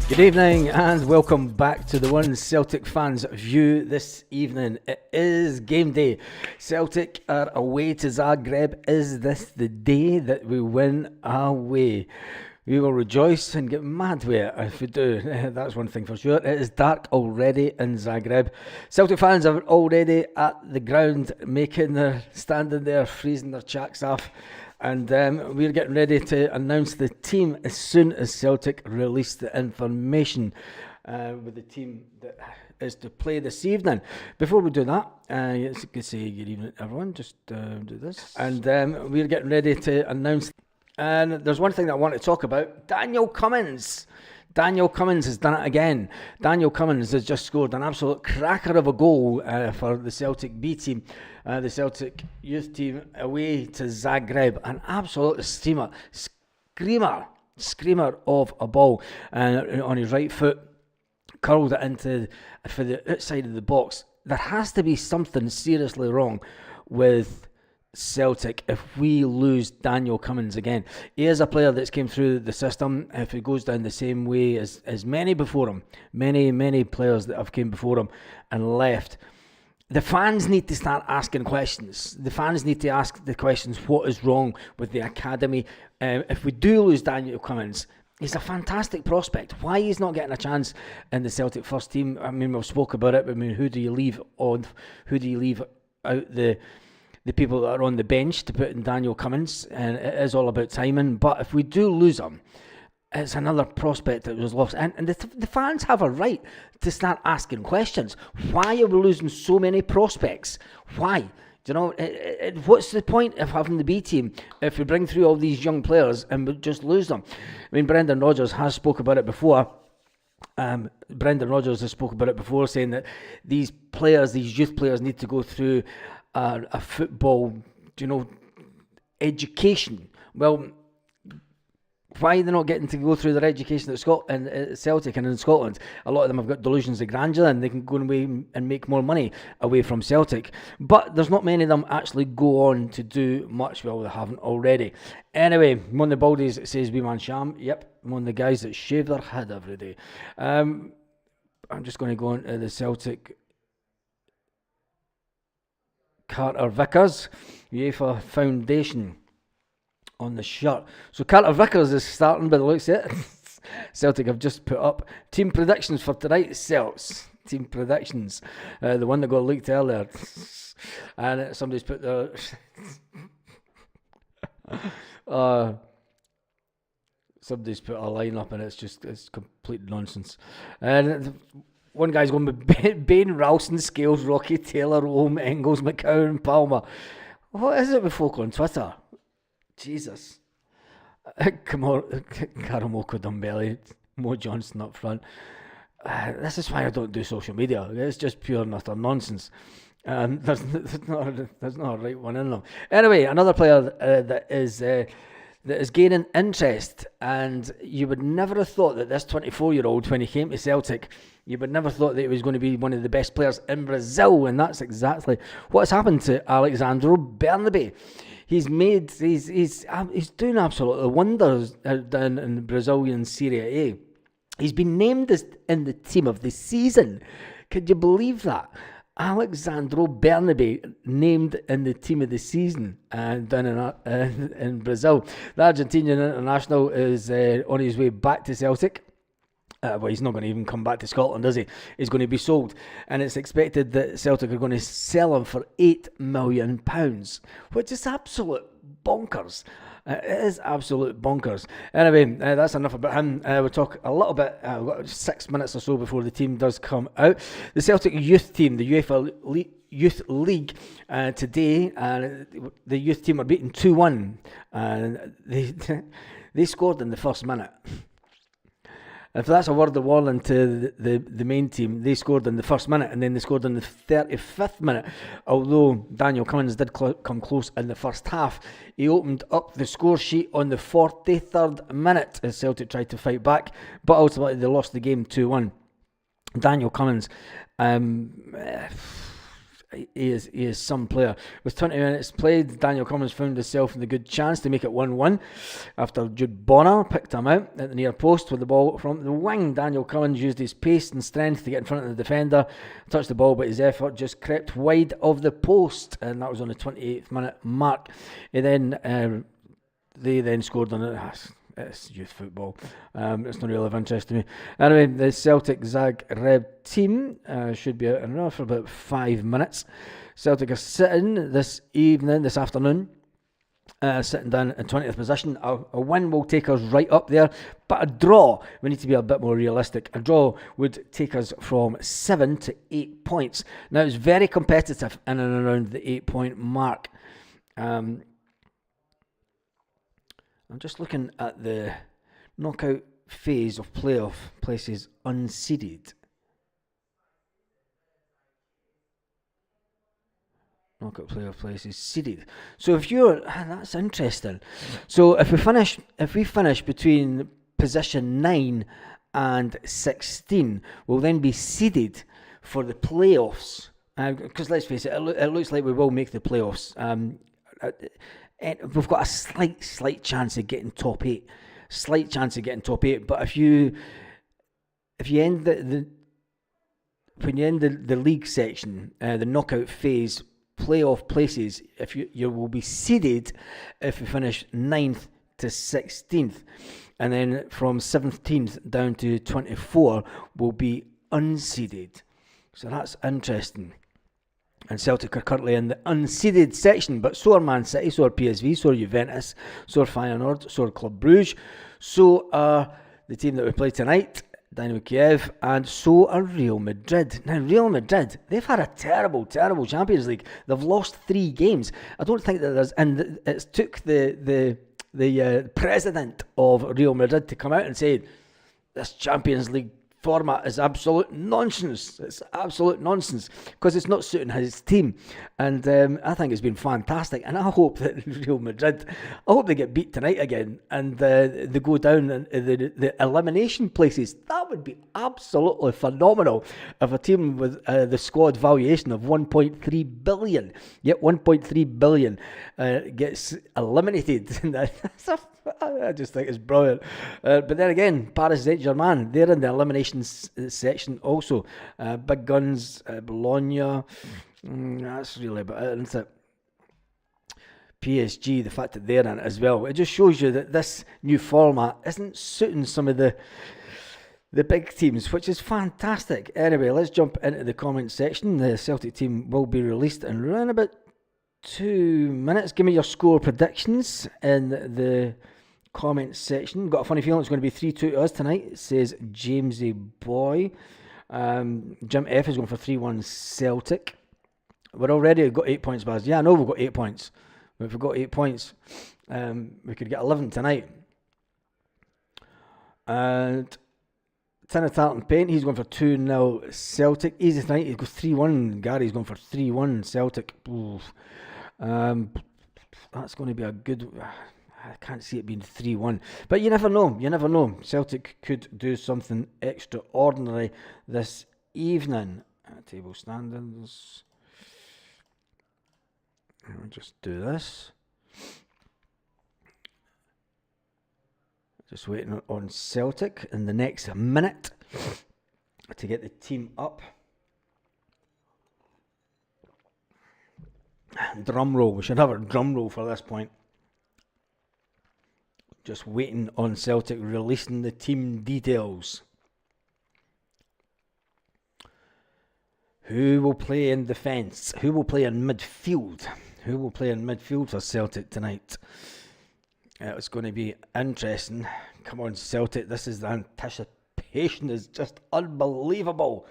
Good evening and welcome back to the One Celtic Fans View this evening. It is game day. Celtic are away to Zagreb. Is this the day that we win away? We will rejoice and get mad with it if we do. That's one thing for sure. It is dark already in Zagreb. Celtic fans are already at the ground, standing there, freezing their chacks off. And we're getting ready to announce the team as soon as Celtic release the information with the team that is to play this evening. Before we do that, it's good to say good evening everyone. Just do this. And we're getting ready to announce. And there's one thing that I want to talk about. Daniel Cummins. Daniel Cummins has done it again. Daniel Cummins has just scored an absolute cracker of a goal for the Celtic B team, the Celtic youth team away to Zagreb. An absolute screamer of a ball on his right foot. Curled it for the outside of the box. There has to be something seriously wrong with Celtic if we lose Daniel Cummins again. He is a player that's came through the system. If he goes down the same way as many before him, many players that have came before him and left, the fans need to start asking questions. The fans need to ask the questions, what is wrong with the academy? If we do lose Daniel Cummins, he's a fantastic prospect. Why he's not getting a chance in the Celtic first team? I mean, we've spoke about it. I mean, who do you leave on? Who do you leave out the people that are on the bench to put in Daniel Cummins? And it is all about timing. But if we do lose him, it's another prospect that was lost. And the fans have a right to start asking questions. Why are we losing so many prospects? Why? Do you know, what's the point of having the B team if we bring through all these young players and we just lose them? I mean, Brendan Rodgers has spoke about it before. Saying that these youth players need to go through a football, education. Well, why are they not getting to go through their education at Celtic and in Scotland? A lot of them have got delusions of grandeur and they can go away and make more money away from Celtic. But there's not many of them actually go on to do much. Well, they haven't already. Anyway, one of the baldies that says Wee Man Sham. Yep, one of the guys that shave their head every day. I'm just going to go into the Celtic Carter Vickers UEFA Foundation on the shirt. So Carter Vickers is starting by the looks of it. Celtic have just put up team predictions for tonight's Celts. Team predictions. The one that got leaked earlier. And somebody's put their... somebody's put a line up and it's complete nonsense. And one guy's going with Bain, Ralston, Scales, Rocky, Taylor, Ohm, Engels, McCowan, Palmer. What is it with folk on Twitter? Jesus. Come on, Karamoko Dumbelly, Mo Johnston up front. This is why I don't do social media. It's just pure and utter nonsense. There's not a right one in them. Anyway, another player that is gaining interest, and you would never have thought that this 24-year-old, when he came to Celtic, you would never thought that he was going to be one of the best players in Brazil, and that's exactly what's happened to Alexandro Bernabé. He's doing absolute wonders down in the Brazilian Serie A. He's been named in the team of the season. Could you believe that? Alexandro Bernabé named in the team of the season down in Brazil. The Argentinian international is on his way back to Celtic. Well, he's not going to even come back to Scotland, is he? He's going to be sold. And it's expected that Celtic are going to sell him for £8 million, which is absolute bonkers. It is absolute bonkers. Anyway, that's enough about him. We'll talk a little bit, we've got 6 minutes or so before the team does come out. The Celtic youth team, the UEFA Youth League, today, the youth team are beaten 2-1. They scored in the first minute. If that's a word of warning to the main team, they scored in the first minute and then they scored in the 35th minute. Although Daniel Cummins did come close in the first half, he opened up the score sheet on the 43rd minute as Celtic tried to fight back, but ultimately they lost the game 2-1. Daniel Cummins, he is some player. With 20 minutes played, Daniel Cummins found himself in the good chance to make it 1-1 after Jude Bonner picked him out at the near post with the ball from the wing. Daniel Cummins used his pace and strength to get in front of the defender, touched the ball, but his effort just crept wide of the post, and that was on the 28th minute mark. They then scored on it. It's youth football. It's not really of interest to me. Anyway, the Celtic Zagreb team should be out and around for about 5 minutes. Celtic are sitting this afternoon, sitting down in 20th position. A win will take us right up there, but a draw, we need to be a bit more realistic. A draw would take us from 7 to 8 points. Now, it's very competitive in and around the 8-point mark. I'm just looking at the knockout phase of playoff places unseeded. Knockout playoff places seeded. So that's interesting. So if we finish between position 9 and 16, we'll then be seeded for the playoffs. Because let's face it, it looks like we will make the playoffs. We've got a slight chance of getting top 8. Slight chance of getting top 8. But if you end when you end the league section, the knockout phase playoff places, if you will be seeded if you finish 9th to 16th, and then from 17th down to 24 will be unseeded. So that's interesting. And Celtic are currently in the unseeded section, but so are Man City, so are PSV, so are Juventus, so are Feyenoord, so are Club Brugge, so are the team that we play tonight, Dinamo Kiev, and so are Real Madrid. Now, Real Madrid, they've had a terrible Champions League. They've lost 3 games. I don't think that there's, and it took the president of Real Madrid to come out and say this Champions League format is absolute nonsense. It's absolute nonsense because it's not suiting his team, and I think it's been fantastic. And I hope that Real Madrid, I hope they get beat tonight again, and they go down in the elimination places. That would be absolutely phenomenal if a team with the squad valuation of 1.3 billion, yet 1.3 billion gets eliminated. I just think it's brilliant. But then again, Paris Saint-Germain, they're in the elimination section also. Big Guns, Bologna, that's really about it, isn't it? PSG, the fact that they're in it as well. It just shows you that this new format isn't suiting some of the big teams, which is fantastic. Anyway, let's jump into the comment section. The Celtic team will be released in around about 2 minutes. Give me your score predictions in the comment section. Got a funny feeling it's going to be 3-2 to us tonight, says Jamesy Boy. Jim F is going for 3-1 Celtic. We're already got 8 points, Baz. Yeah, I know we've got 8 points. If we've got 8 points, we could get 11 tonight. And Tin of Tartan Paint, he's going for 2-0 Celtic. Easy tonight, he goes 3-1. Gary's going for 3-1 Celtic. That's going to be a good... I can't see it being 3-1. But you never know. You never know. Celtic could do something extraordinary this evening. Table standings. I'll just do this. Just waiting on Celtic in the next minute to get the team up. Drum roll. We should have a drum roll for this point. Just waiting on Celtic releasing the team details. Who will play in defence? Who will play in midfield? Who will play in midfield for Celtic tonight? It's going to be interesting. Come on, Celtic. This is the anticipation is just unbelievable.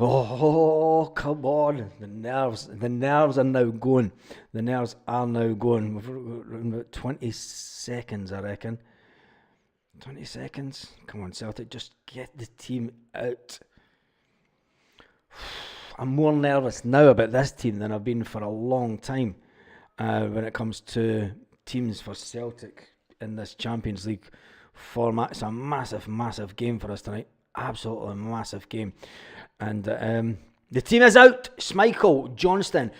Oh, come on. The nerves are now going. The nerves are now going. We've got about 20 seconds, I reckon. 20 seconds. Come on, Celtic. Just get the team out. I'm more nervous now about this team than I've been for a long time when it comes to teams for Celtic in this Champions League format. It's a massive game for us tonight. Absolutely massive game. And The team is out. Schmeichel, Johnston,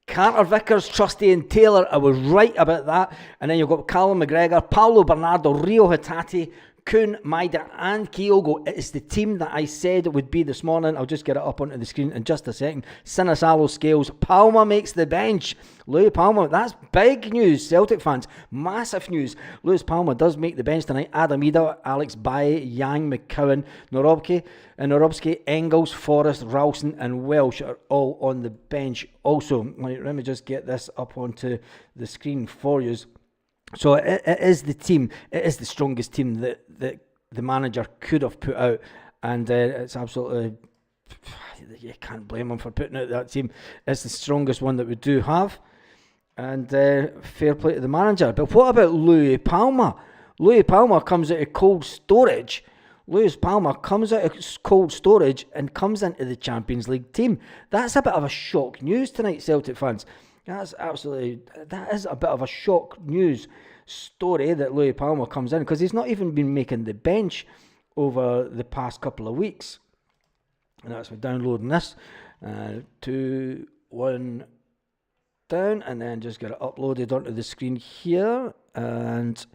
Carter Vickers, Trusty and Taylor. I was right about that. And then you've got Callum McGregor, Paulo Bernardo, Rio Hatate, Kuhn, Maida and Kyogo. It is the team that I said it would be this morning. I'll just get it up onto the screen in just a second. Sinisalo Scales. Palma makes the bench. Louis Palma, that's big news, Celtic fans. Massive news. Louis Palma does make the bench tonight. Adam Ida, Alex Baye, Yang, McCowan, Norobski, Engels, Forrest, Ralston and Welsh are all on the bench also. Let me just get this up onto the screen for you. So it is the team, it is the strongest team that the manager could have put out, and it's absolutely, you can't blame him for putting out that team. It's the strongest one that we do have, and fair play to the manager. But what about Louis Palma? Louis Palma comes out of cold storage. Louis Palma comes out of cold storage and comes into the Champions League team. That's a bit of a shock news tonight, Celtic fans. That is a bit of a shock news story that Louis Palma comes in, because he's not even been making the bench over the past couple of weeks. And that's for downloading this. 2, 1, down, and then just get it uploaded onto the screen here. And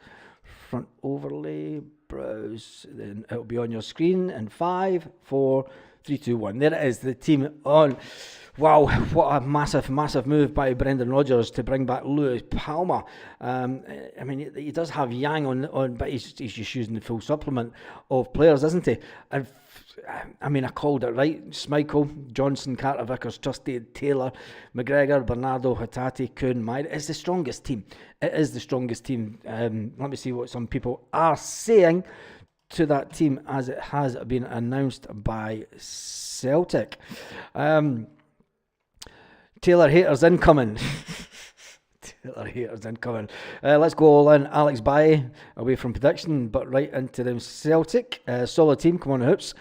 front overlay, browse, then it'll be on your screen in 5, 4, 3, 2, 1. There it is, the team on. Wow, what a massive move by Brendan Rodgers to bring back Louis Palma. I mean, he does have Yang on, but he's just using the full supplement of players, isn't he? And I mean, I called it right. Schmeichel, Johnson, Carter Vickers, Trusty, Taylor, McGregor, Bernardo, Hatate, Kuhn, Maida. It's the strongest team. It is the strongest team. Let me see what some people are saying to that team as it has been announced by Celtic. Taylor haters incoming. Taylor haters incoming. Let's go all in. Alex Baye away from prediction, but right into them Celtic. Solid team. Come on, Hoops.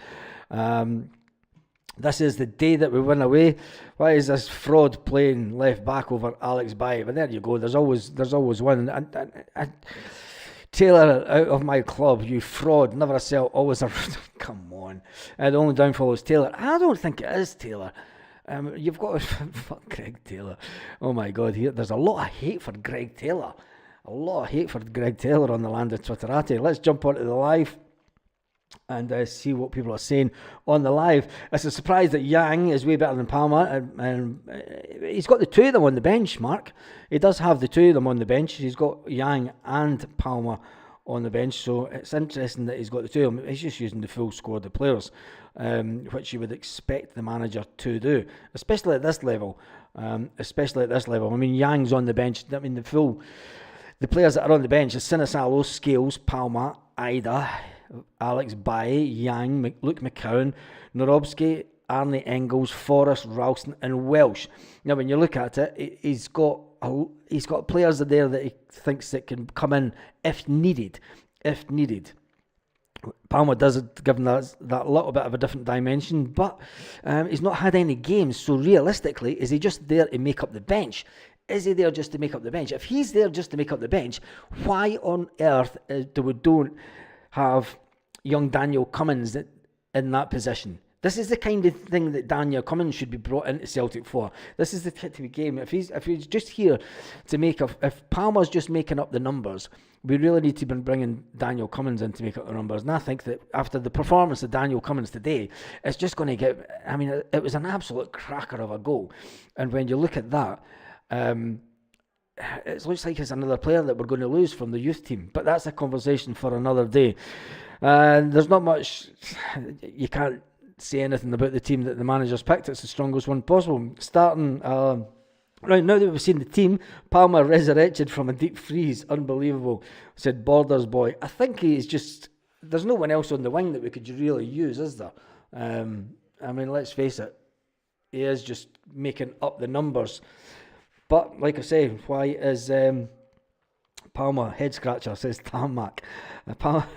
This is the day that we win away. Why is this fraud playing left back over Alex Baye? But there you go. There's always one. And Taylor, out of my club, you fraud. Never a sell, always a. Come on. The only downfall is Taylor. I don't think it is Taylor. You've got to fuck Greg Taylor. Oh my God, there's a lot of hate for Greg Taylor. A lot of hate for Greg Taylor on the land of Twitterati. Let's jump onto the live and see what people are saying on the live. It's a surprise that Yang is way better than Palma, and he's got the two of them on the bench, Mark. He does have the two of them on the bench. He's got Yang and Palma on the bench, so it's interesting that he's got the two of them. He's just using the full squad of players, which you would expect the manager to do, especially at this level. I mean, Yang's on the bench. I mean, the players that are on the bench are Sinisalo, Scales, Palma, Ida, Alex Baye, Yang, Luke McCowan, Norobski, Arne Engels, Forrest, Ralston and Welsh. Now, when you look at it, he's got players there that he thinks that can come in if needed. Palma does give him that little bit of a different dimension, but he's not had any games. So realistically, is he just there to make up the bench? Is he there just to make up the bench? If he's there just to make up the bench, why on earth don't have young Daniel Cummins in that position? This is the kind of thing that Daniel Cummins should be brought into Celtic for. This is the type of game. If he's just here to if Palmer's just making up the numbers, we really need to be bringing Daniel Cummins in to make up the numbers. And I think that after the performance of Daniel Cummins today, it's just going to get. I mean, it was an absolute cracker of a goal. And when you look at that, it looks like it's another player that we're going to lose from the youth team. But that's a conversation for another day. And there's not much. You can't say anything about the team that the manager's picked. It's the strongest one possible. Starting right now that we've seen the team, Palma resurrected from a deep freeze. Unbelievable, said Borders boy. I think he's just. There's no one else on the wing that we could really use, is there? I mean, let's face it. He is just making up the numbers. But like I say, why is Palma head scratcher? Says Tarmac. Palma.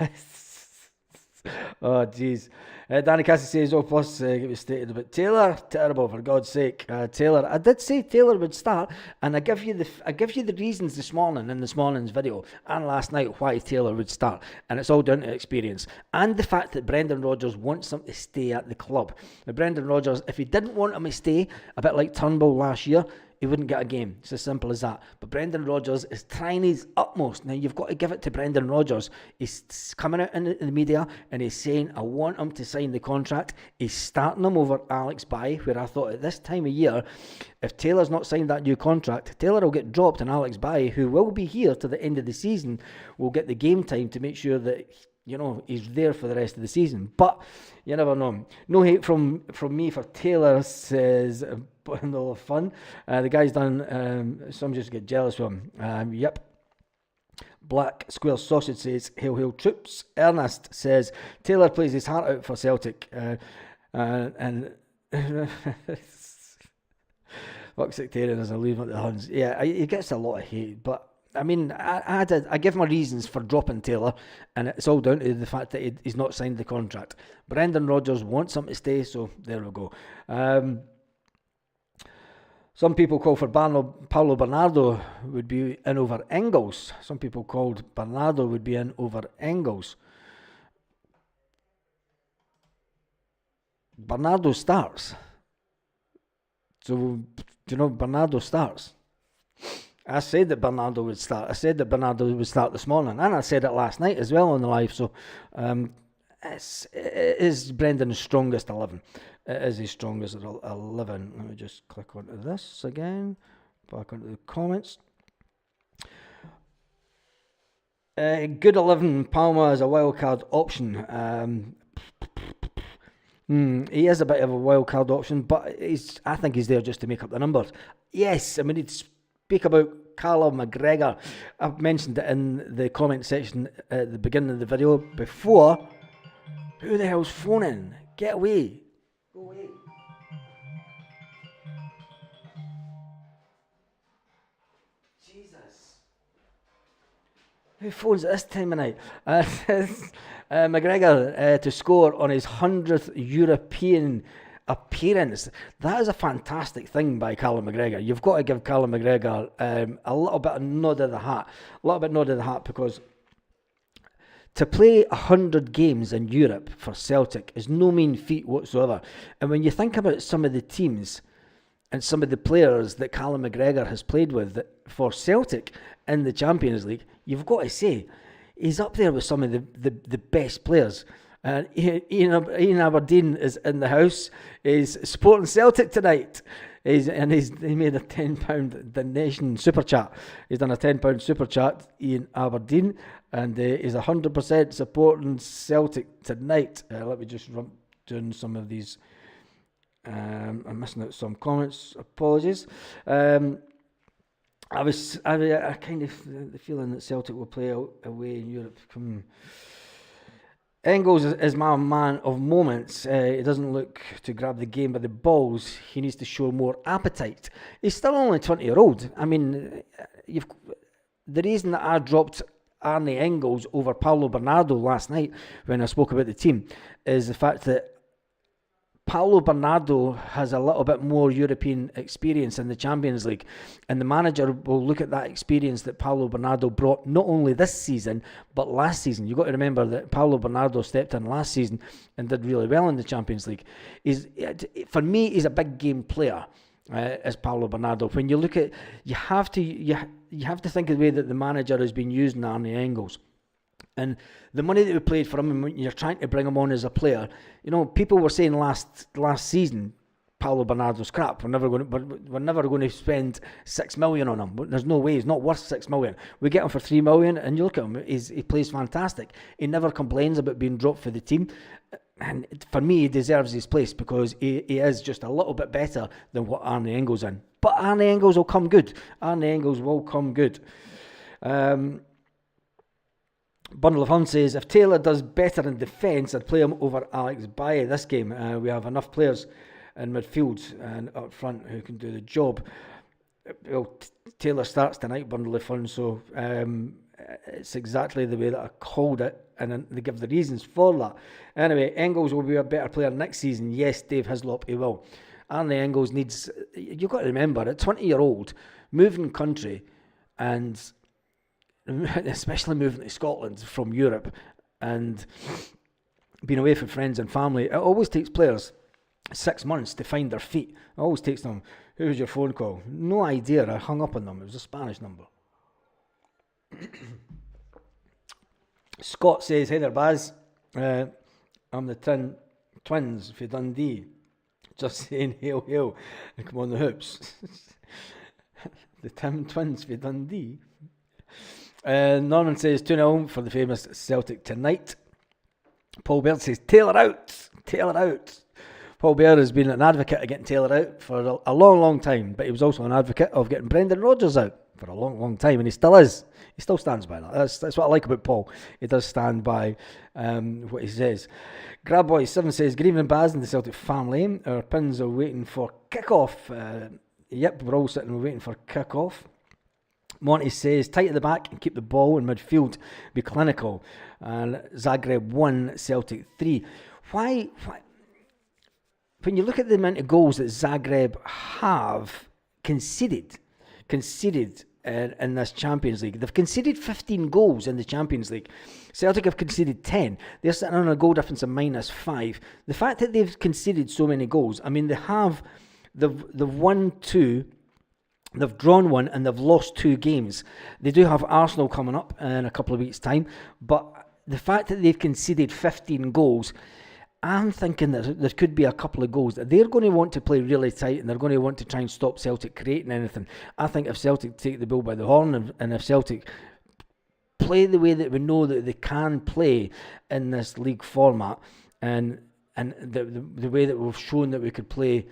Oh, jeez. Danny Cassie says, oh, plus it was stated about Taylor. Terrible, for God's sake. Taylor. I did say Taylor would start, and I give you the reasons this morning in this morning's video and last night why Taylor would start, and it's all down to experience and the fact that Brendan Rodgers wants him to stay at the club. Now, Brendan Rodgers, if he didn't want him to stay, a bit like Turnbull last year, he wouldn't get a game. It's as simple as that. But Brendan Rodgers is trying his utmost. Now, you've got to give it to Brendan Rodgers. He's coming out in the media and he's saying, I want him to sign the contract. He's starting him over Alex Baye, where I thought at this time of year, if Taylor's not signed that new contract, Taylor will get dropped, and Alex Baye, who will be here to the end of the season, will get the game time to make sure that he's there for the rest of the season. But you never know. No hate from me for Taylor, says Bundle of Fun. The guy's done, some just get jealous of him. Yep. Black Square Sausage says, hail, hail troops. Ernest says, Taylor plays his heart out for Celtic. And fuck sectarianism, leave him at the Huns. Yeah, he gets a lot of hate, but I mean, I give my reasons for dropping Taylor, and it's all down to the fact that he's not signed the contract. Brendan Rodgers wants him to stay, so there we go. Some people call for Paulo Bernardo would be in over Engels. Some people called Bernardo would be in over Engels. Bernardo starts. So, Bernardo starts. I said that Bernardo would start. I said that Bernardo would start this morning, and I said it last night as well on the live. So it is Brendan's strongest 11. It is his strongest 11. Let me just click onto this again. Back onto the comments. Good 11. Palma is a wildcard option. He is a bit of a wildcard option, but I think he's there just to make up the numbers. Yes, I mean, it's speak about Callum McGregor. I've mentioned it in the comment section at the beginning of the video before. Who the hell's phoning? Get away. Go away. Jesus. Who phones at this time of night? McGregor to score on his 100th European appearance. That is a fantastic thing by Callum McGregor. You've got to give Callum McGregor a little bit of nod of the hat, because to play 100 games in Europe for Celtic is no mean feat whatsoever. And when you think about some of the teams and some of the players that Callum McGregor has played with for Celtic in the Champions League, you've got to say he's up there with some of the best players. Ian Aberdeen is in the house. He's supporting Celtic tonight. He made a £10 donation super chat. He's done a £10 super chat, Ian Aberdeen, and he's 100% supporting Celtic tonight. Let me just run down some of these. I'm missing out some comments. Apologies. I kind of the feeling that Celtic will play away in Europe. Engels is my man of moments. He doesn't look to grab the game by the balls. He needs to show more appetite. He's still only 20-year-old. I mean, the reason that I dropped Arne Engels over Paulo Bernardo last night when I spoke about the team is the fact that Paulo Bernardo has a little bit more European experience in the Champions League, and the manager will look at that experience that Paulo Bernardo brought not only this season but last season. You've got to remember that Paulo Bernardo stepped in last season and did really well in the Champions League. For me, he's a big game player. As Paulo Bernardo. When you look at, you have to think of the way that the manager has been using Arne Engels. And the money that we paid for him, and when you're trying to bring him on as a player, people were saying last season, Paulo Bernardo's crap. We're never going to spend $6 million on him. There's no way. He's not worth $6 million. We get him for $3 million, and you look at him. He plays fantastic. He never complains about being dropped for the team. And for me, he deserves his place because he is just a little bit better than what Arne Engels in. But Arne Engels will come good. Arne Engels will come good. Bundle of Fun says, if Taylor does better in defence, I'd play him over Alex Baye this game. We have enough players in midfield and up front who can do the job. Well, Taylor starts tonight, Bundle of Fun, so it's exactly the way that I called it. and then they give the reasons for that. Anyway, Engels will be a better player next season. Yes, Dave Hislop, he will. Arne Engels needs, you've got to remember, at 20-year-old, moving country, and especially moving to Scotland from Europe, and being away from friends and family, it always takes players 6 months to find their feet. It always takes them, who was your phone call? No idea, I hung up on them, it was a Spanish number. Scott says, hey there, Baz, I'm the twins for Dundee. Just saying hail, hail, and come on the hoops. The twins for Dundee. Norman says 2-0 for the famous Celtic tonight. Paul Baird says, Taylor out. Paul Baird has been an advocate of getting Taylor out for a long, long time, but he was also an advocate of getting Brendan Rodgers out for a long, long time, and he still is. He still stands by that. That's what I like about Paul. He does stand by what he says. Grabboy7 says, good evening, Baz and the Celtic family. Our pins are waiting for kick-off. Yep, we're all sitting waiting for kick-off. Monty says, tight at the back and keep the ball in midfield. Be clinical. And Zagreb 1, Celtic 3. Why? When you look at the amount of goals that Zagreb have conceded in this Champions League, they've conceded 15 goals in the Champions League. Celtic have conceded 10. They're sitting on a goal difference of -5. The fact that they've conceded so many goals, I mean, they've won 2, they've drawn 1, and they've lost 2 games. They do have Arsenal coming up in a couple of weeks' time, but the fact that they've conceded 15 goals, I'm thinking that there could be a couple of goals that they're going to want to play really tight, and they're going to want to try and stop Celtic creating anything. I think if Celtic take the bull by the horn, and if Celtic play the way that we know that they can play in this league format, and the way that we've shown that we could play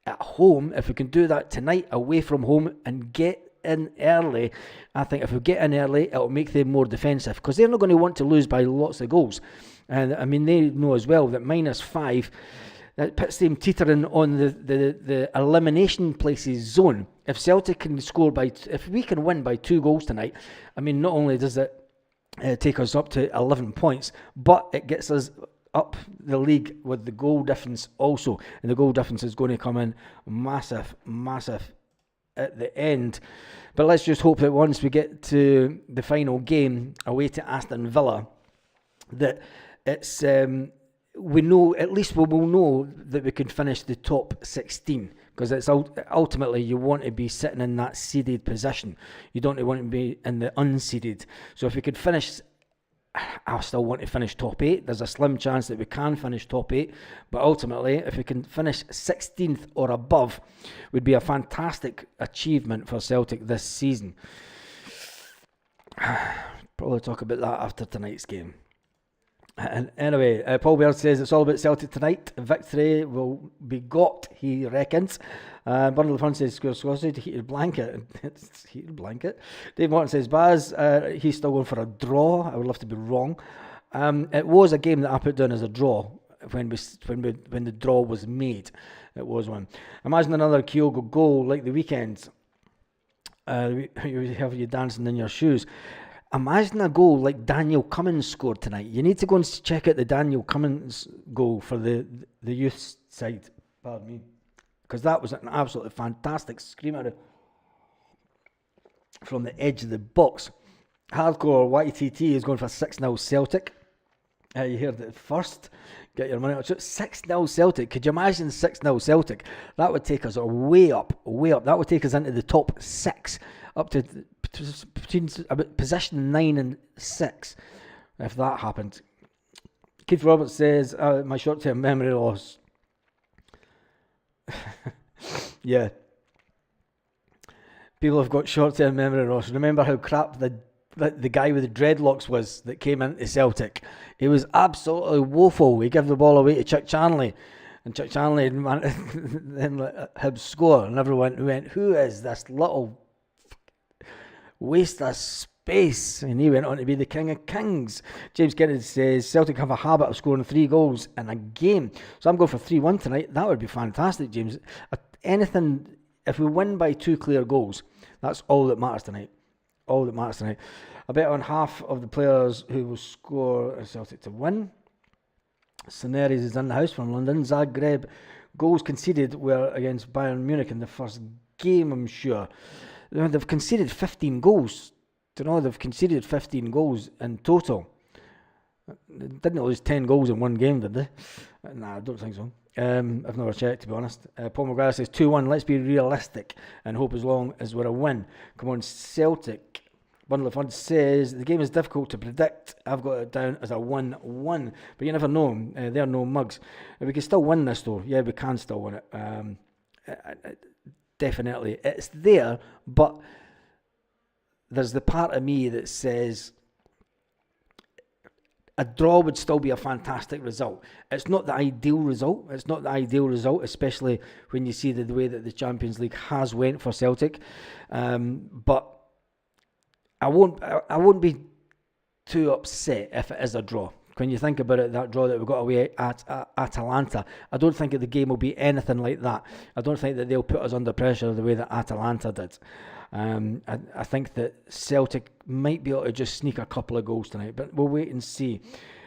at home, if we can do that tonight away from home and get in early, I think if we get in early, it'll make them more defensive, because they're not going to want to lose by lots of goals. And I mean, they know as well that -5, that puts them teetering on the elimination places zone. If Celtic can if we can win by 2 goals tonight, I mean, not only does it take us up to 11 points, but it gets us up the league with the goal difference also. And the goal difference is going to come in massive at the end. But let's just hope that once we get to the final game away to Aston Villa, that it's we know, at least we will know that we can finish the top 16, because it's ultimately you want to be sitting in that seeded position. You don't want to be in the unseeded. So if we could finish, I still want to finish top 8. There's a slim chance that we can finish top 8, but ultimately if we can finish 16th or above, would be a fantastic achievement for Celtic this season. Probably talk about that after tonight's game. And anyway, Paul Baird says it's all about Celtic tonight. Victory will be got, he reckons. Bundle of Fun says square sausage, heated blanket. It's heated blanket. Dave Martin says Baz, he's still going for a draw. I would love to be wrong. It was a game that I put down as a draw when the draw was made. It was one. Imagine another Kyogo goal like the weekend. You have you dancing in your shoes. Imagine a goal like Daniel Cummins scored tonight. You need to go and check out the Daniel Cummins goal for the youth side. Pardon me. Because that was an absolutely fantastic screamer from the edge of the box. Hardcore YTT is going for 6-0 Celtic. You heard it first. Get your money out. 6-0 Celtic. Could you imagine 6-0 Celtic? That would take us way up. That would take us into the top 6. Up to between position 9 and 6, if that happened. Keith Roberts says, my short-term memory loss. Yeah. People have got short-term memory loss. Remember how crap the guy with the dreadlocks was that came into Celtic? He was absolutely woeful. He gave the ball away to Chuck Charnley, and Chuck Charnley then let Hibs score, and everyone went, who is this little waste of space? And he went on to be the king of kings. James Kennedy says Celtic have a habit of scoring 3 goals in a game, so I'm going for 3-1 tonight. That would be fantastic, James. Anything, if we win by 2 clear goals, that's all that matters tonight. all that matters tonight. I bet on half of the players who will score Celtic to win. Sceneries is in the house from London. Zagreb goals conceded were against Bayern Munich in the first game, I'm sure. They've conceded 15 goals. Do you know they've conceded 15 goals in total? They didn't lose 10 goals in one game, did they? Nah, I don't think so. I've never checked, to be honest. Paul McGrath says 2-1. Let's be realistic and hope as long as we're a win. Come on, Celtic. Bundle of Fun says the game is difficult to predict. I've got it down as a 1-1, but you never know. They're no mugs. We can still win this, though. Yeah, we can still win it. Definitely, it's there, but there's the part of me that says a draw would still be a fantastic result. It's not the ideal result. It's not the ideal result, especially when you see the way that the Champions League has went for Celtic. But I won't be too upset if it is a draw. When you think about it, that draw that we got away at Atalanta, I don't think that the game will be anything like that. I don't think that they'll put us under pressure the way that Atalanta did. I think that Celtic might be able to just sneak a couple of goals tonight, but we'll wait and see.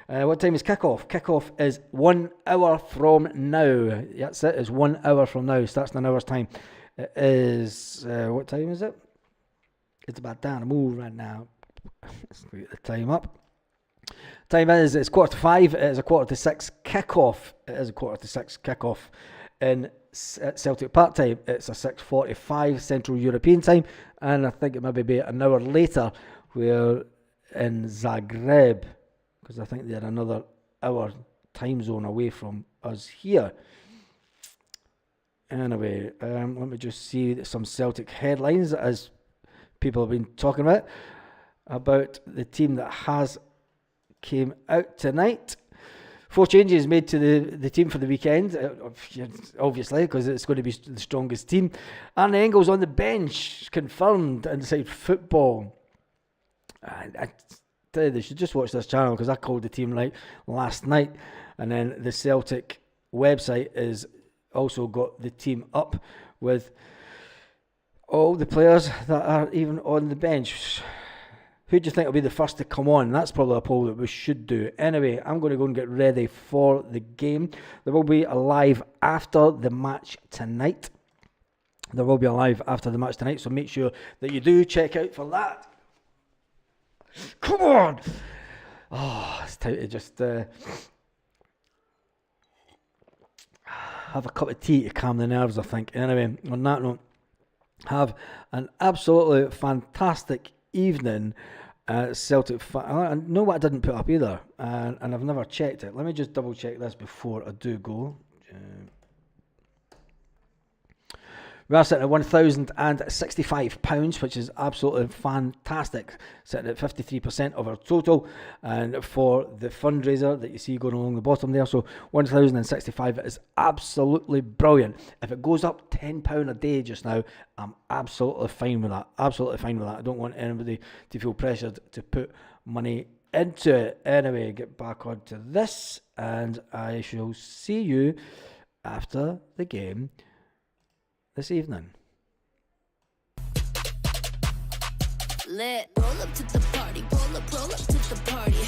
What time is kickoff? Kickoff is 1 hour from now. That's it. It's 1 hour from now. Starts in an hour's time. It is what time is it? It's about down a move right now. Let's get the time up. Time is, it's 4:45. It is a 4:45 kickoff. It is a 4:45 kickoff in Celtic Park time. It's a 6:45 Central European time, and I think it may be an hour later. We're in Zagreb, because I think they're another hour time zone away from us here. Anyway, let me just see some Celtic headlines as people have been talking about the team that has came out tonight. 4 changes made to the team for the weekend, obviously, because it's going to be the strongest team. Arne Engels on the bench, confirmed inside Football. I tell you, they should just watch this channel, because I called the team right last night. And then the Celtic website is also got the team up with all the players that are even on the bench. Who do you think will be the first to come on? That's probably a poll that we should do. Anyway, I'm going to go and get ready for the game. There will be a live after the match tonight. So make sure that you do check out for that. Come on! Oh, it's time to just have a cup of tea to calm the nerves, I think. Anyway, on that note, have an absolutely fantastic evening. Celtic I know what I didn't put up either, and I've never checked it. Let me just double check this before I do go. We are sitting at £1,065, which is absolutely fantastic. Sitting at 53% of our total. And for the fundraiser that you see going along the bottom there, so 1,065 is absolutely brilliant. If it goes up £10 a day just now, I'm absolutely fine with that. I don't want anybody to feel pressured to put money into it. Anyway, get back onto this, and I shall see you after the game this evening. Roll up to the party, roll up to the party.